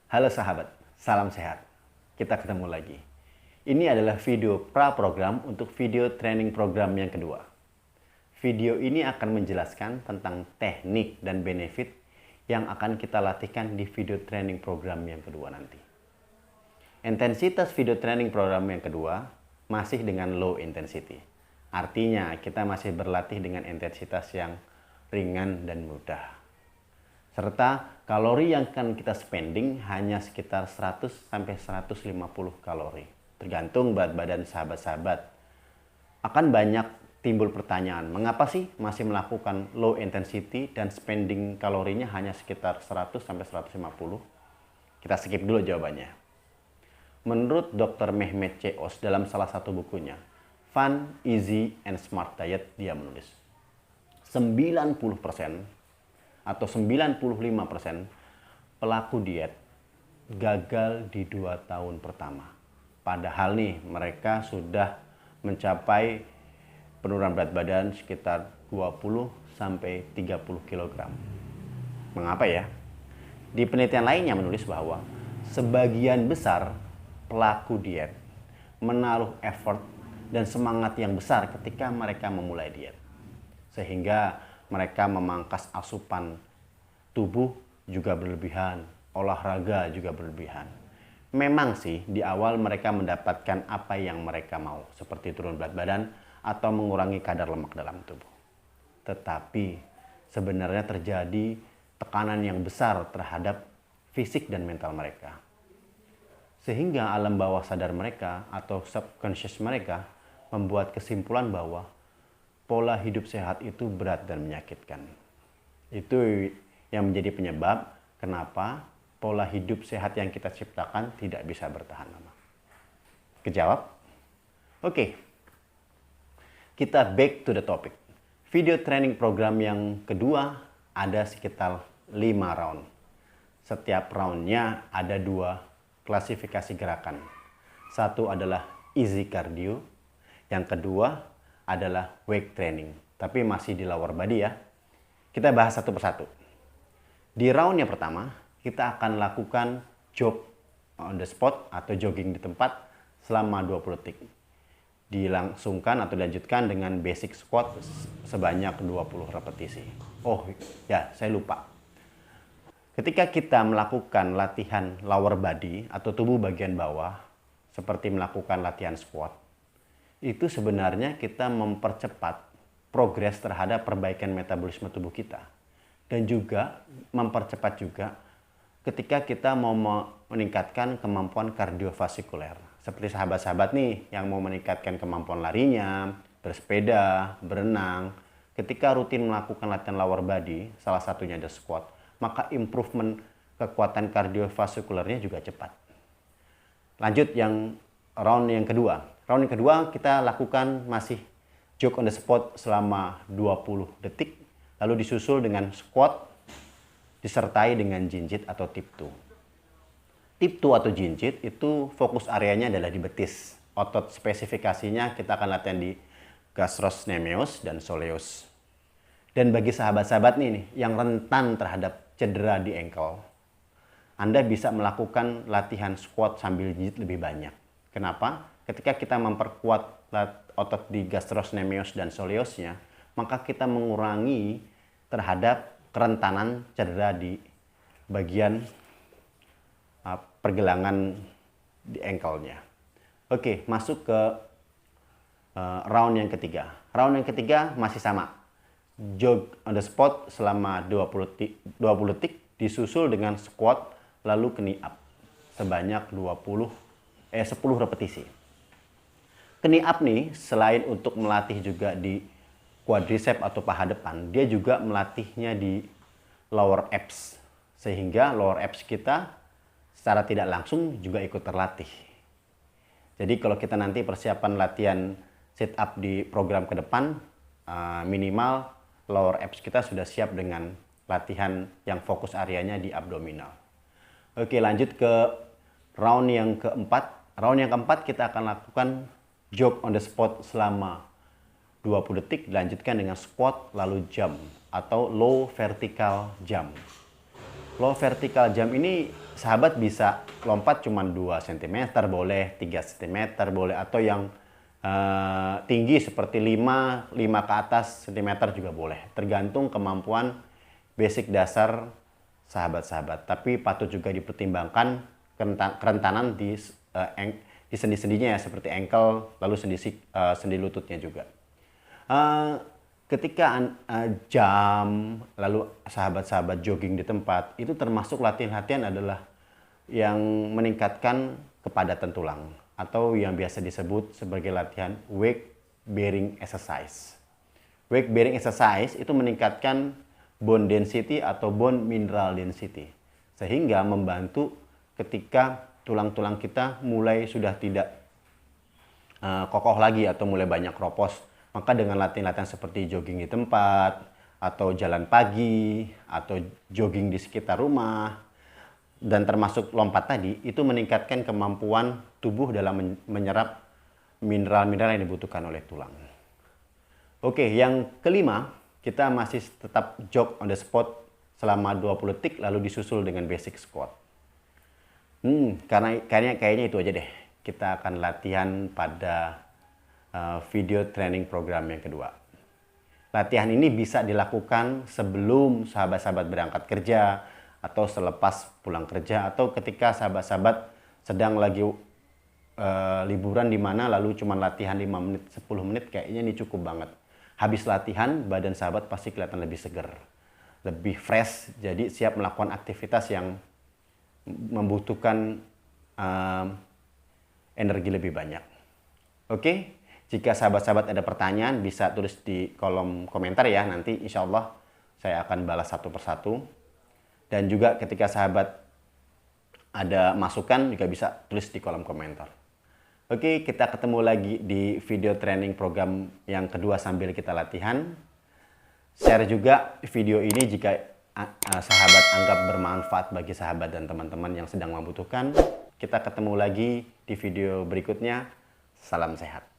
Halo sahabat, salam sehat. Kita ketemu lagi. Ini adalah video pra-program untuk video training program yang kedua. Video ini akan menjelaskan tentang teknik dan benefit yang akan kita latihkan di video training program yang kedua nanti. Intensitas video training program yang kedua masih dengan low intensity. Artinya kita masih berlatih dengan intensitas yang ringan dan mudah. Serta kalori yang akan kita spending hanya sekitar 100-150 kalori. Tergantung berat badan sahabat-sahabat. Akan banyak timbul pertanyaan, mengapa sih masih melakukan low intensity dan spending kalorinya hanya sekitar 100-150? Kita skip dulu jawabannya. Menurut Dr. Mehmet C. Oz dalam salah satu bukunya, Fun, Easy, and Smart Diet, dia menulis 90% atau 95% pelaku diet gagal di 2 tahun pertama. Padahal nih mereka sudah mencapai penurunan berat badan sekitar 20-30 kg. Mengapa ya? Di penelitian lainnya menulis bahwa sebagian besar pelaku diet menaruh effort dan semangat yang besar ketika mereka memulai diet. Sehingga mereka memangkas asupan tubuh juga berlebihan, olahraga juga berlebihan. Memang sih di awal mereka mendapatkan apa yang mereka mau, seperti turun berat badan atau mengurangi kadar lemak dalam tubuh. Tetapi sebenarnya terjadi tekanan yang besar terhadap fisik dan mental mereka. Sehingga alam bawah sadar mereka atau subconscious mereka membuat kesimpulan bahwa pola hidup sehat itu berat dan menyakitkan. Itu yang menjadi penyebab kenapa pola hidup sehat yang kita ciptakan tidak bisa bertahan lama. Kejawab? Oke. Kita back to the topic. Video training program yang kedua ada sekitar 5 round. Setiap roundnya ada 2 klasifikasi gerakan. Satu adalah easy cardio, yang kedua adalah weight training, tapi masih di lower body ya. Kita bahas satu persatu. Di round yang pertama, kita akan lakukan jog on the spot atau jogging di tempat selama 20 detik. Dilangsungkan atau dilanjutkan dengan basic squat sebanyak 20 repetisi. Oh ya, saya lupa. Ketika kita melakukan latihan lower body atau tubuh bagian bawah, seperti melakukan latihan squat, itu sebenarnya kita mempercepat progres terhadap perbaikan metabolisme tubuh kita. Dan juga mempercepat juga ketika kita mau meningkatkan kemampuan kardiovaskuler. Seperti sahabat-sahabat nih yang mau meningkatkan kemampuan larinya, bersepeda, berenang. Ketika rutin melakukan latihan lower body, salah satunya ada squat, maka improvement kekuatan kardiovaskulernya juga cepat. Lanjut yang round yang kedua. Round yang kedua kita lakukan masih jog on the spot selama 20 detik. Lalu disusul dengan squat disertai dengan jinjit atau tip 2. Tip 2 atau jinjit itu fokus areanya adalah di betis. Otot spesifikasinya kita akan latihan di gastrocnemius dan soleus. Dan bagi sahabat-sahabat nih yang rentan terhadap cedera di ankle, Anda bisa melakukan latihan squat sambil jinjit lebih banyak. Kenapa? Ketika kita memperkuat otot di gastrocnemius dan soleusnya, maka kita mengurangi terhadap kerentanan cedera di bagian pergelangan di ankle-nya. Oke, masuk ke round yang ketiga. Round yang ketiga masih sama. Jog on the spot selama 20 detik disusul dengan squat lalu knee up sebanyak 10 repetisi. Knee up nih selain untuk melatih juga di quadricep atau paha depan, dia juga melatihnya di lower abs. Sehingga lower abs kita secara tidak langsung juga ikut terlatih. Jadi kalau kita nanti persiapan latihan sit up di program ke depan, minimal lower abs kita sudah siap dengan latihan yang fokus areanya di abdominal. Oke, lanjut ke round yang keempat. Round yang keempat kita akan lakukan jog on the spot selama 20 detik dilanjutkan dengan squat lalu jump atau low vertical jump. Low vertical jump ini sahabat bisa lompat cuma 2 cm boleh, 3 cm boleh, atau yang tinggi seperti 5 ke atas cm juga boleh. Tergantung kemampuan basic dasar sahabat-sahabat. Tapi patut juga dipertimbangkan kerentanan di sendi-sendinya ya, seperti ankle, lalu sendi lututnya juga. Ketika jam, lalu sahabat-sahabat jogging di tempat, itu termasuk latihan-latihan adalah yang meningkatkan kepadatan tulang, atau yang biasa disebut sebagai latihan weight bearing exercise. Weight bearing exercise itu meningkatkan bone density atau bone mineral density, sehingga membantu ketika tulang-tulang kita mulai sudah tidak kokoh lagi atau mulai banyak ropos. Maka dengan latihan-latihan seperti jogging di tempat, atau jalan pagi, atau jogging di sekitar rumah, dan termasuk lompat tadi, itu meningkatkan kemampuan tubuh dalam menyerap mineral-mineral yang dibutuhkan oleh tulang. Oke, yang kelima, kita masih tetap jog on the spot selama 20 detik, lalu disusul dengan basic squat. Kayaknya itu aja deh. Kita akan latihan pada video training program yang kedua. Latihan ini bisa dilakukan sebelum sahabat-sahabat berangkat kerja, atau selepas pulang kerja, atau ketika sahabat-sahabat sedang lagi liburan di mana lalu cuma latihan 5 menit, 10 menit, kayaknya ini cukup banget. Habis latihan, badan sahabat pasti kelihatan lebih seger, lebih fresh, jadi siap melakukan aktivitas yang membutuhkan energi lebih banyak. Oke? Jika sahabat-sahabat ada pertanyaan, bisa tulis di kolom komentar ya. Nanti insya Allah saya akan balas satu persatu. Dan juga ketika sahabat ada masukan, juga bisa tulis di kolom komentar. Oke, kita ketemu lagi di video training program yang kedua sambil kita latihan. Share juga video ini jika sahabat anggap bermanfaat bagi sahabat dan teman-teman yang sedang membutuhkan. Kita ketemu lagi di video berikutnya. Salam sehat.